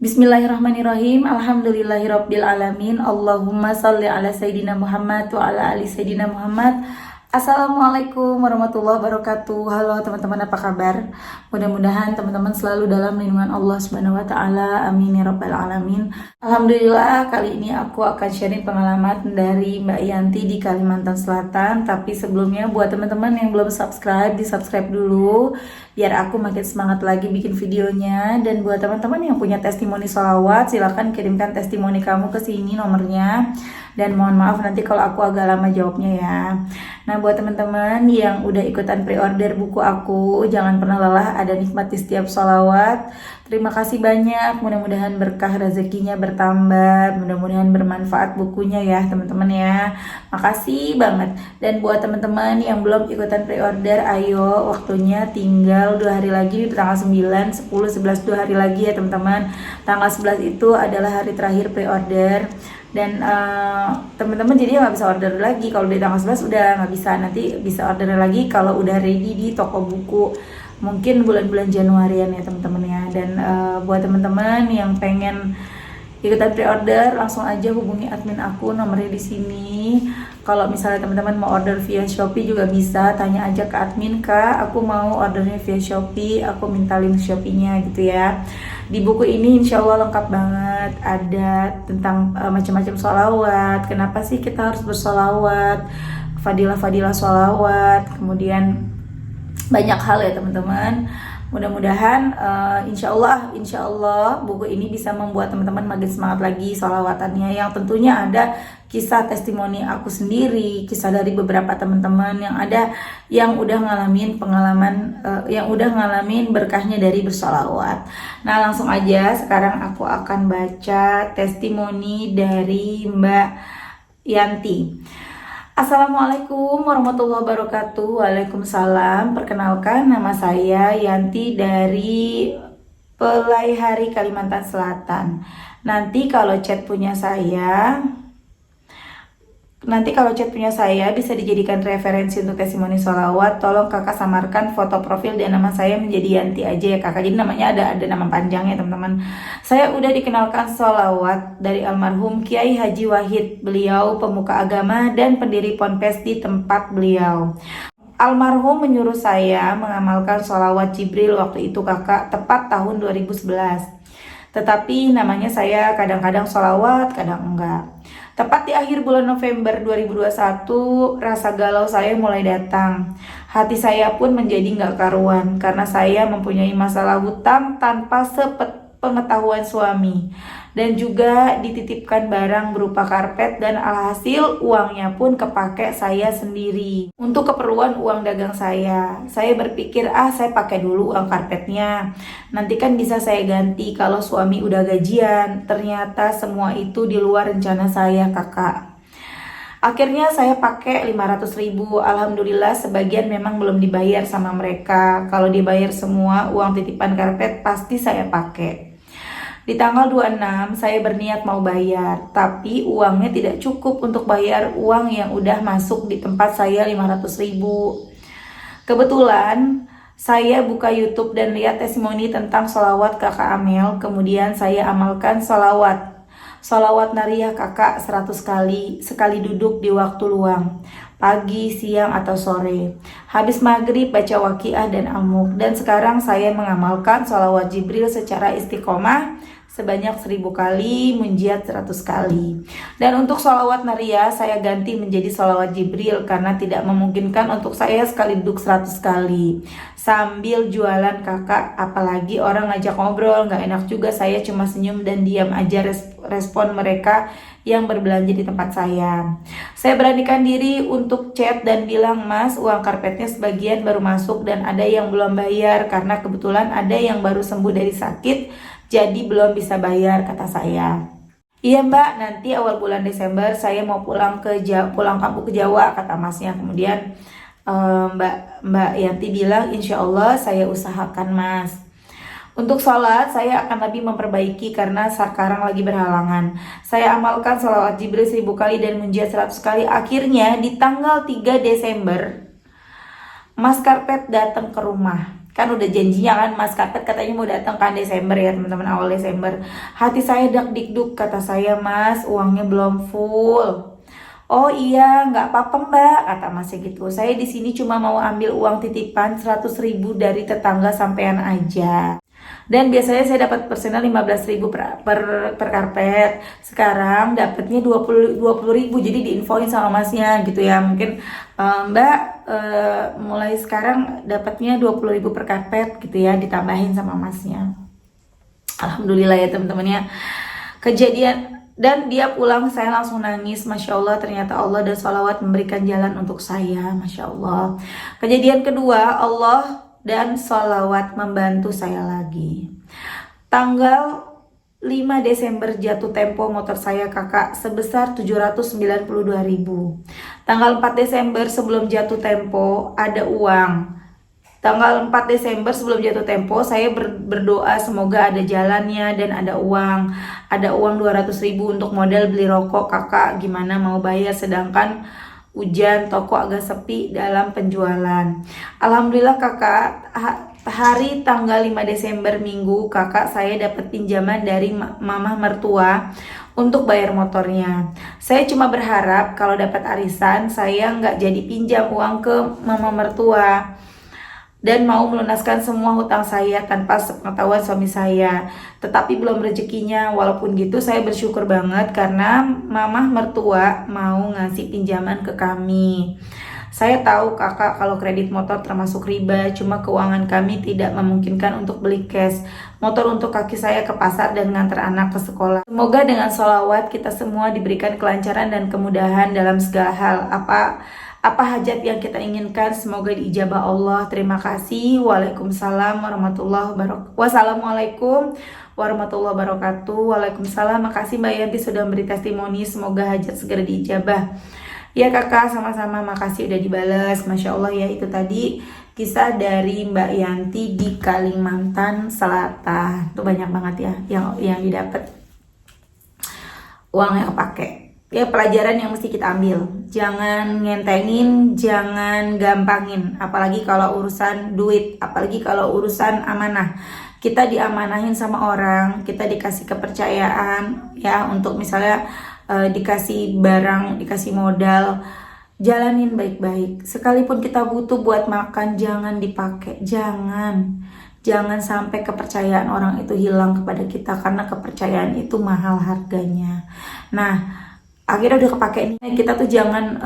Bismillahirrahmanirrahim. Alhamdulillahirabbil alamin. Allahumma shalli ala sayidina Muhammad wa ala ali sayidina Muhammad. Assalamualaikum warahmatullahi wabarakatuh. Halo teman-teman, apa kabar? Mudah-mudahan teman-teman selalu dalam lindungan Allah Subhanahu wa taala. Amin ya rabbal alamin. Alhamdulillah, kali ini aku akan sharing pengalaman dari Mbak Yanti di Kalimantan Selatan. Tapi sebelumnya buat teman-teman yang belum subscribe, di-subscribe dulu biar aku makin semangat lagi bikin videonya. Dan buat teman-teman yang punya testimoni sholawat, silahkan kirimkan testimoni kamu ke sini nomornya. Dan mohon maaf nanti kalau aku agak lama jawabnya ya. Nah, buat teman-teman yang udah ikutan pre-order buku aku, jangan pernah lelah, ada nikmat di setiap sholawat. Terima kasih banyak, mudah-mudahan berkah rezekinya bertambah, mudah-mudahan bermanfaat bukunya ya teman-teman ya. Makasih banget. Dan buat teman-teman yang belum ikutan pre-order, ayo, waktunya tinggal 2 hari lagi, di tanggal 9, 10, 11, 2 hari lagi ya teman-teman. Tanggal 11 itu adalah hari terakhir pre-order. Dan teman-teman jadi nggak bisa order lagi kalau di tanggal 11, udah nggak bisa. Nanti bisa order lagi kalau udah ready di toko buku, mungkin bulan-bulan Januarian ya teman-teman ya. Dan buat teman-teman yang pengen ikutan pre-order, langsung aja hubungi admin aku, nomornya di sini. Kalau misalnya teman-teman mau order via Shopee juga bisa, tanya aja ke admin, Kak, aku mau ordernya via Shopee, aku minta link Shopee-nya gitu ya. Di buku ini insya Allah lengkap banget, ada tentang macam-macam sholawat, kenapa sih kita harus bersholawat, fadilah-fadilah sholawat, kemudian banyak hal ya teman-teman. Mudah-mudahan insya Allah buku ini bisa membuat teman-teman makin semangat lagi sholawatannya, yang tentunya ada kisah testimoni aku sendiri, kisah dari beberapa teman-teman yang ada yang udah ngalamin pengalaman, yang udah ngalamin berkahnya dari bersholawat. Nah, langsung aja sekarang aku akan baca testimoni dari Mbak Yanti. Assalamualaikum warahmatullahi wabarakatuh. Waalaikumsalam. Perkenalkan, nama saya Yanti dari Pelaihari, Kalimantan Selatan. Nanti kalau chat punya saya bisa dijadikan referensi untuk testimoni sholawat. Tolong kakak samarkan foto profil dan nama saya menjadi Yanti aja ya kakak. Jadi namanya ada nama panjang ya teman-teman. Saya udah dikenalkan sholawat dari almarhum Kiai Haji Wahid. Beliau pemuka agama dan pendiri ponpes di tempat beliau. Almarhum menyuruh saya mengamalkan sholawat Jibril waktu itu kakak, tepat tahun 2011. Tetapi namanya saya kadang-kadang sholawat, kadang enggak. Tepat di akhir bulan November 2021, rasa galau saya mulai datang. Hati saya pun menjadi nggak karuan karena saya mempunyai masalah hutang tanpa sepengetahuan suami. Dan juga dititipkan barang berupa karpet dan alhasil uangnya pun kepake saya sendiri untuk keperluan uang dagang saya. Saya berpikir saya pakai dulu uang karpetnya, nanti kan bisa saya ganti kalau suami udah gajian. Ternyata semua itu di luar rencana saya kakak. Akhirnya saya pakai 500.000. Alhamdulillah sebagian memang belum dibayar sama mereka. Kalau dibayar semua uang titipan karpet pasti saya pakai. Di tanggal 26 saya berniat mau bayar, tapi uangnya tidak cukup untuk bayar uang yang udah masuk di tempat saya 500.000. Kebetulan saya buka YouTube dan lihat testimoni tentang sholawat kakak Amel. Kemudian saya amalkan sholawat nariyah kakak 100 kali, sekali duduk di waktu luang, pagi, siang, atau sore. Habis maghrib baca waqiah dan amuk. Dan sekarang saya mengamalkan sholawat Jibril secara istiqomah sebanyak 1000 kali, munjiat 100 kali. Dan untuk sholawat nariyah saya ganti menjadi sholawat Jibril karena tidak memungkinkan untuk saya sekali duduk 100 kali. Sambil jualan kakak, apalagi orang ngajak ngobrol, gak enak juga, saya cuma senyum dan diam aja respon mereka yang berbelanja di tempat saya. Saya beranikan diri untuk chat dan bilang, Mas, uang karpetnya sebagian baru masuk dan ada yang belum bayar karena kebetulan ada yang baru sembuh dari sakit, jadi belum bisa bayar, kata saya. Iya mbak, nanti awal bulan Desember saya mau pulang kampung ke Jawa, kata masnya. Kemudian Mbak Yanti bilang, insya Allah saya usahakan mas. Untuk sholat saya akan lebih memperbaiki karena sekarang lagi berhalangan. Saya amalkan sholawat Jibril 1000 kali dan munjiat 100 kali. Akhirnya di tanggal 3 Desember Mas Karpet datang ke rumah. Kan udah janjinya kan Mas Karpet katanya mau datang kan Desember ya teman-teman, awal Desember. Hati saya dak dikduk, kata saya, Mas uangnya belum full. Oh iya, nggak apa-apa Mbak, kata Masnya gitu. Saya di sini cuma mau ambil uang titipan 100.000 dari tetangga sampean aja. Dan biasanya saya dapat persennya 15.000 per karpet. Sekarang dapatnya 20.000, jadi diinfoin sama Masnya gitu ya. Mungkin Mbak mulai sekarang dapatnya 20.000 per karpet gitu ya, ditambahin sama Masnya. Alhamdulillah ya teman-teman ya. Kejadian, dan dia pulang saya langsung nangis. Masya Allah, ternyata Allah dan sholawat memberikan jalan untuk saya. Masya Allah. Kejadian kedua, Allah dan sholawat membantu saya lagi. Tanggal 5 Desember jatuh tempo motor saya kakak sebesar 792.000. Tanggal 4 Desember sebelum jatuh tempo ada uang. Tanggal 4 Desember sebelum jatuh tempo saya berdoa semoga ada jalannya dan ada uang. Ada uang 200.000 untuk modal beli rokok kakak, gimana mau bayar sedangkan hujan, toko agak sepi dalam penjualan. Alhamdulillah kakak, hari tanggal 5 Desember minggu kakak saya dapat pinjaman dari mama mertua untuk bayar motornya. Saya cuma berharap kalau dapat arisan saya nggak jadi pinjam uang ke mama mertua dan mau melunaskan semua hutang saya tanpa sepengetahuan suami saya. Tetapi belum rezekinya. Walaupun gitu saya bersyukur banget karena mama mertua mau ngasih pinjaman ke kami. Saya tahu kakak kalau kredit motor termasuk riba, cuma keuangan kami tidak memungkinkan untuk beli cash. Motor untuk kaki saya ke pasar dan ngantar anak ke sekolah. Semoga dengan sholawat kita semua diberikan kelancaran dan kemudahan dalam segala hal. Apa hajat yang kita inginkan semoga diijabah Allah. Terima kasih. Waalaikumsalam warahmatullahi wabarakatuh. Wassalamualaikum warahmatullahi wabarakatuh. Waalaikumsalam. Makasih Mbak Yanti sudah memberi testimoni. Semoga hajat segera diijabah. Ya kakak, sama-sama, makasih udah dibales. Masya Allah ya, itu tadi kisah dari Mbak Yanti di Kalimantan Selatan. Itu banyak banget ya yang didapat, uangnya kepake. Ya pelajaran yang mesti kita ambil, jangan ngentengin, jangan gampangin, apalagi kalau urusan duit, apalagi kalau urusan amanah. Kita diamanahin sama orang, kita dikasih kepercayaan ya untuk misalnya dikasih barang, dikasih modal, jalanin baik-baik. Sekalipun kita butuh buat makan, jangan dipakai, jangan sampai kepercayaan orang itu hilang kepada kita, karena kepercayaan itu mahal harganya. Nah, akhirnya udah kepake nih, kita tuh jangan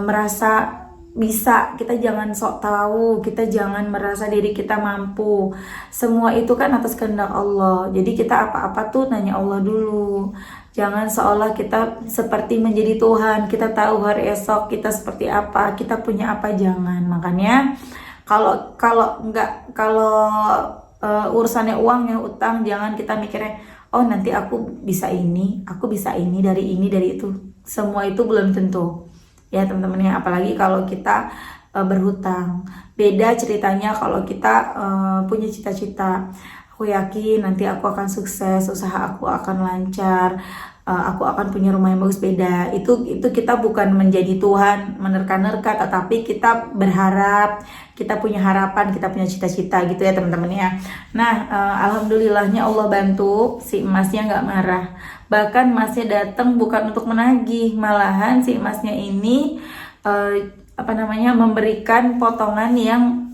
merasa bisa, kita jangan sok tahu, kita jangan merasa diri kita mampu. Semua itu kan atas kehendak Allah. Jadi kita apa-apa tuh nanya Allah dulu. Jangan seolah kita seperti menjadi Tuhan, kita tahu hari esok kita seperti apa, kita punya apa, jangan. Makanya kalau urusannya uang ya utang, jangan kita mikirnya oh nanti aku bisa ini dari itu. Semua itu belum tentu ya teman-teman ya, apalagi kalau kita berhutang. Beda ceritanya kalau kita punya cita-cita. Aku yakin nanti aku akan sukses, usaha aku akan lancar, aku akan punya rumah yang bagus. Beda. Itu kita bukan menjadi Tuhan, menerka-nerka, tetapi kita berharap, kita punya harapan, kita punya cita-cita gitu ya teman-teman ya. Nah, alhamdulillahnya Allah bantu, si emasnya nggak marah. Bahkan emasnya datang bukan untuk menagih, malahan si emasnya ini memberikan potongan yang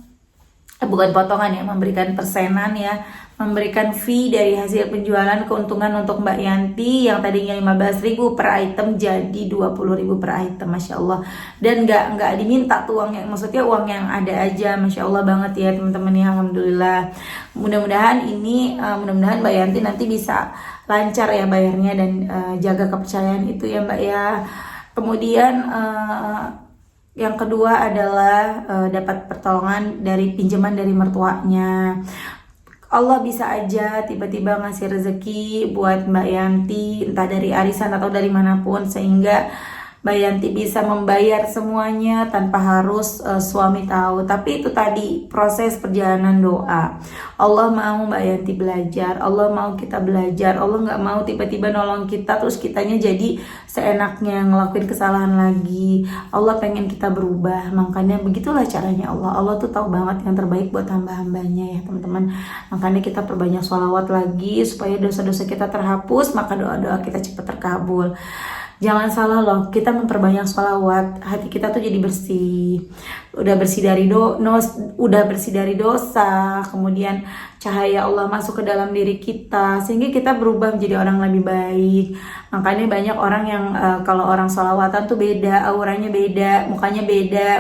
bukan potongan ya, memberikan persenan ya, memberikan fee dari hasil penjualan, keuntungan untuk Mbak Yanti yang tadinya 15.000 per item jadi 20.000 per item. Masya Allah. Dan nggak diminta tuh uangnya, maksudnya uang yang ada aja. Masya Allah banget ya teman-teman ya, alhamdulillah. Mudah-mudahan Mbak Yanti nanti bisa lancar ya bayarnya dan jaga kepercayaan itu ya Mbak ya. Kemudian yang kedua adalah dapat pertolongan dari pinjaman dari mertuanya. Allah bisa aja tiba-tiba ngasih rezeki buat Mbak Yanti, entah dari arisan atau dari manapun, sehingga Mbak Yanti bisa membayar semuanya tanpa harus suami tahu. Tapi itu tadi proses perjalanan doa. Allah mau Mbak Yanti belajar, Allah mau kita belajar, Allah nggak mau tiba-tiba nolong kita terus kitanya jadi seenaknya ngelakuin kesalahan lagi. Allah pengen kita berubah, makanya begitulah caranya Allah. Allah tuh tahu banget yang terbaik buat hamba-hambanya ya teman-teman. Makanya kita perbanyak sholawat lagi supaya dosa-dosa kita terhapus, maka doa-doa kita cepat terkabul. Jangan salah loh, kita memperbanyak sholawat, hati kita tuh jadi bersih. Udah bersih dari dosa, kemudian cahaya Allah masuk ke dalam diri kita, sehingga kita berubah menjadi orang lebih baik. Makanya banyak orang yang kalau orang sholawatan tuh beda, auranya beda,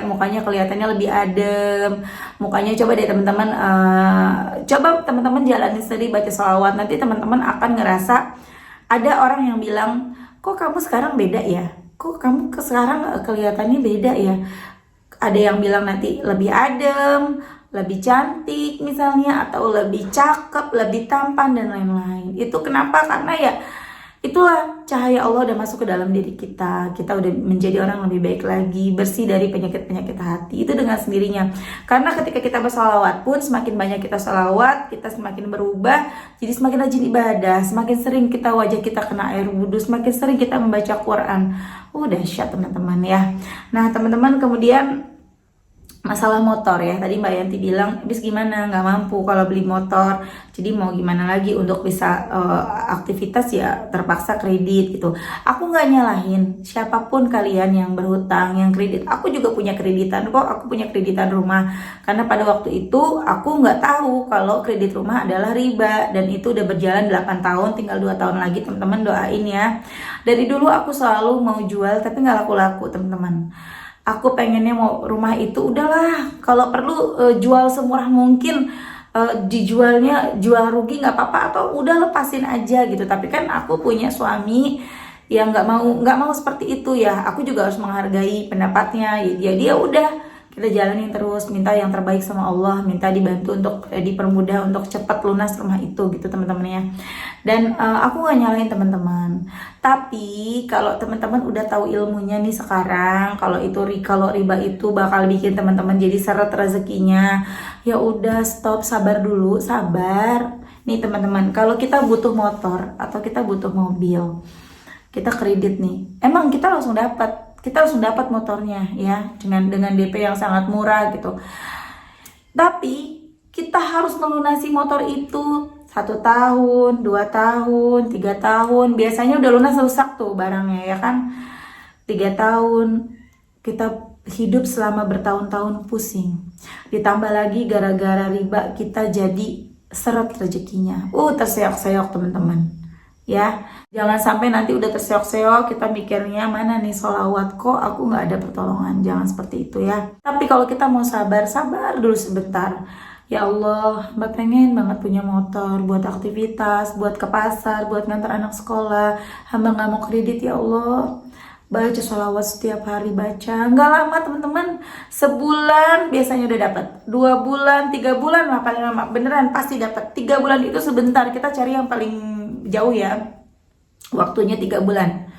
mukanya kelihatannya lebih adem. Mukanya coba deh teman-teman, coba teman-teman jalanin sendiri baca sholawat, nanti teman-teman akan ngerasa ada orang yang bilang, kok kamu sekarang beda ya? Kok kamu sekarang kelihatannya beda ya? Ada yang bilang nanti lebih adem, lebih cantik misalnya, atau lebih cakep, lebih tampan dan lain-lain. Itu kenapa? Karena ya itulah cahaya Allah udah masuk ke dalam diri kita. Kita udah menjadi orang lebih baik lagi, bersih dari penyakit-penyakit hati. Itu dengan sendirinya. Karena ketika kita bersalawat pun, semakin banyak kita salawat, kita semakin berubah, jadi semakin rajin ibadah, semakin sering wajah kita kena air wudhu, semakin sering kita membaca Quran. Dahsyat teman-teman ya. Nah teman-teman, kemudian masalah motor ya, tadi Mbak Yanti bilang habis gimana, nggak mampu kalau beli motor, jadi mau gimana lagi untuk bisa aktivitas, ya terpaksa kredit gitu. Aku nggak nyalahin siapapun kalian yang berhutang, yang kredit. Aku juga punya kreditan kok, aku punya kreditan rumah, karena pada waktu itu aku nggak tahu kalau kredit rumah adalah riba, dan itu udah berjalan 8 tahun, tinggal 2 tahun lagi. Teman-teman doain ya. Dari dulu aku selalu mau jual tapi nggak laku-laku teman-teman. Aku pengennya mau rumah itu udahlah, kalau perlu jual semurah mungkin, dijualnya jual rugi nggak apa-apa, atau udah lepasin aja gitu. Tapi kan aku punya suami yang nggak mau seperti itu ya. Aku juga harus menghargai pendapatnya. Ya dia udah, kita jalanin terus, minta yang terbaik sama Allah, minta dibantu untuk dipermudah untuk cepat lunas rumah itu gitu teman-teman ya. Dan aku gak nyalahin teman-teman, tapi kalau teman-teman udah tahu ilmunya nih sekarang, kalau riba itu bakal bikin teman-teman jadi seret rezekinya, ya udah stop, sabar dulu, sabar. Nih teman-teman, kalau kita butuh motor atau kita butuh mobil, kita kredit nih, emang kita langsung dapat motornya ya, dengan DP yang sangat murah gitu. Tapi kita harus melunasi motor itu 1 tahun, 2 tahun, 3 tahun. Biasanya udah lunas rusak tuh barangnya ya kan. 3 tahun kita hidup selama bertahun-tahun pusing. Ditambah lagi gara-gara riba kita jadi seret rezekinya. Terseok-seok teman-teman. Ya, jangan sampai nanti udah terseok-seok kita mikirnya mana nih sholawat, kok aku nggak ada pertolongan. Jangan seperti itu ya. Tapi kalau kita mau sabar dulu sebentar. Ya Allah, Mbak pengen banget punya motor buat aktivitas, buat ke pasar, buat ngantar anak sekolah. Hamba nggak mau kredit ya Allah. Baca sholawat setiap hari, baca. Nggak lama teman-teman, sebulan biasanya udah dapat. 2 bulan, 3 bulan lah paling lama. Beneran pasti dapat. 3 bulan itu sebentar, kita cari yang paling jauh ya. Waktunya 3 bulan.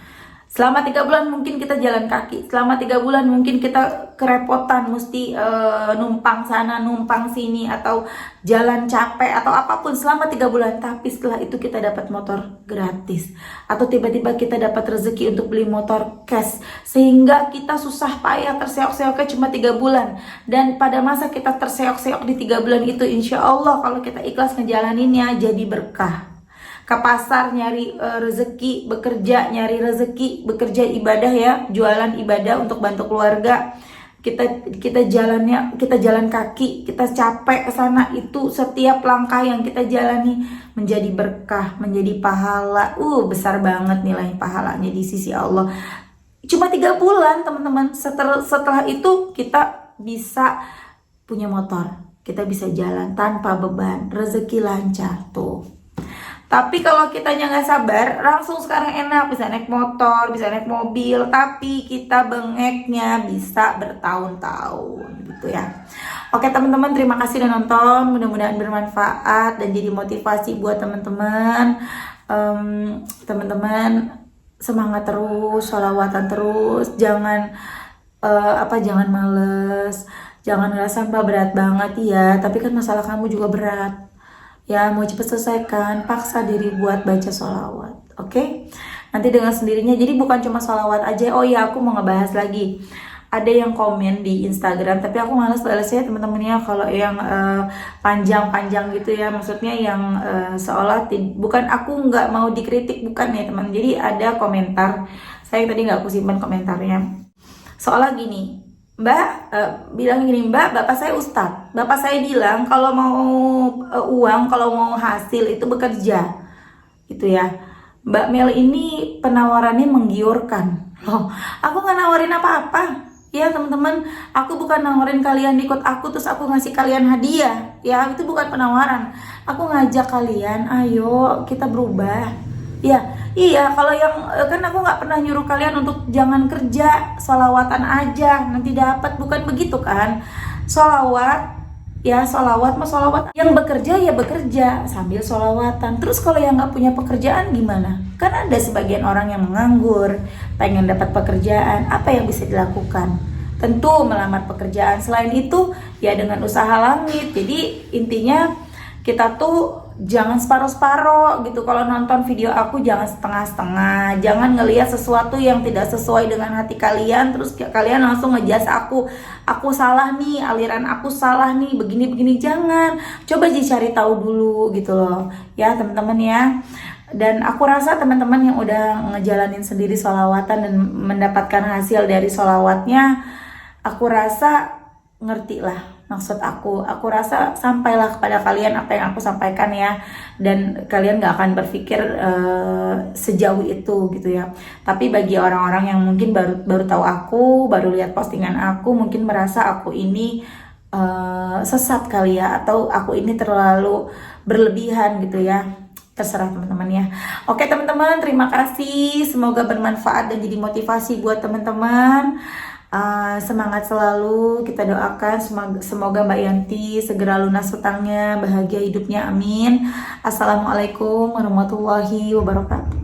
Selama 3 bulan mungkin kita jalan kaki. Selama 3 bulan mungkin kita kerepotan, mesti numpang sana, numpang sini, atau jalan capek, atau apapun selama 3 bulan. Tapi setelah itu kita dapat motor gratis. Atau tiba-tiba kita dapat rezeki untuk beli motor cash. Sehingga kita susah payah terseok-seoknya cuma 3 bulan. Dan pada masa kita terseok-seok di 3 bulan itu, insya Allah kalau kita ikhlas ngejalaninnya jadi berkah. Ke pasar nyari rezeki, nyari rezeki, bekerja ibadah ya, jualan ibadah untuk bantu keluarga. Kita jalan kaki, kita capek ke sana, itu setiap langkah yang kita jalani menjadi berkah, menjadi pahala. Besar banget nilai pahalanya di sisi Allah. Cuma 3 bulan teman-teman. Setelah itu kita bisa punya motor, kita bisa jalan tanpa beban, rezeki lancar tuh. Tapi kalau kitanya nggak sabar, langsung sekarang enak, bisa naik motor, bisa naik mobil, tapi kita bengeknya bisa bertahun-tahun gitu ya. Oke teman-teman, terima kasih udah nonton, mudah-mudahan bermanfaat dan jadi motivasi buat teman-teman. Teman-teman semangat terus, sholawatan terus, jangan jangan males, jangan ngerasa mbak berat banget ya, tapi kan masalah kamu juga berat ya, mau cepet selesaikan, paksa diri buat baca sholawat, oke? Nanti dengan sendirinya, jadi bukan cuma sholawat aja. Oh ya, aku mau ngebahas lagi, ada yang komen di Instagram, tapi aku males balasnya teman-teman ya, kalau yang panjang-panjang gitu ya, maksudnya yang seolah bukan, aku nggak mau dikritik, bukan ya teman. Jadi ada komentar, saya tadi nggak aku simpan komentarnya, seolah gini, Mbak bilang gini, Mbak, bapak saya ustadz, bapak saya bilang kalau mau uang, kalau mau hasil itu bekerja, gitu ya. Mbak Mel ini penawarannya menggiurkan. Loh, aku nggak nawarin apa-apa. Ya teman-teman, aku bukan nawarin kalian ikut aku terus aku ngasih kalian hadiah. Ya, itu bukan penawaran. Aku ngajak kalian, ayo kita berubah. Ya, iya, kalau yang kan aku nggak pernah nyuruh kalian untuk jangan kerja, sholawatan aja nanti dapat, bukan begitu kan? Sholawat, ya sholawat mah sholawat. Yang bekerja ya bekerja sambil sholawatan. Terus kalau yang nggak punya pekerjaan gimana? Kan ada sebagian orang yang menganggur, pengen dapat pekerjaan. Apa yang bisa dilakukan? Tentu melamar pekerjaan. Selain itu ya dengan usaha langit. Jadi intinya kita tuh jangan separuh-separuh gitu. Kalau nonton video aku jangan setengah-setengah, jangan ngelihat sesuatu yang tidak sesuai dengan hati kalian terus kalian langsung ngejudge aku salah nih, aliran aku salah nih, begini-begini. Jangan, coba cari tahu dulu gitu loh ya teman-teman ya. Dan aku rasa teman-teman yang udah ngejalanin sendiri sholawatan dan mendapatkan hasil dari sholawatnya, aku rasa ngerti lah maksud aku rasa sampailah kepada kalian apa yang aku sampaikan ya, dan kalian gak akan berpikir sejauh itu gitu ya. Tapi bagi orang-orang yang mungkin baru tahu aku, baru lihat postingan aku, mungkin merasa aku ini sesat kali ya, atau aku ini terlalu berlebihan gitu ya, terserah teman-teman ya. Oke teman-teman, terima kasih, semoga bermanfaat dan jadi motivasi buat teman-teman. Semangat selalu, kita doakan semoga Mbak Yanti segera lunas hutangnya, bahagia hidupnya, amin. Assalamualaikum warahmatullahi wabarakatuh.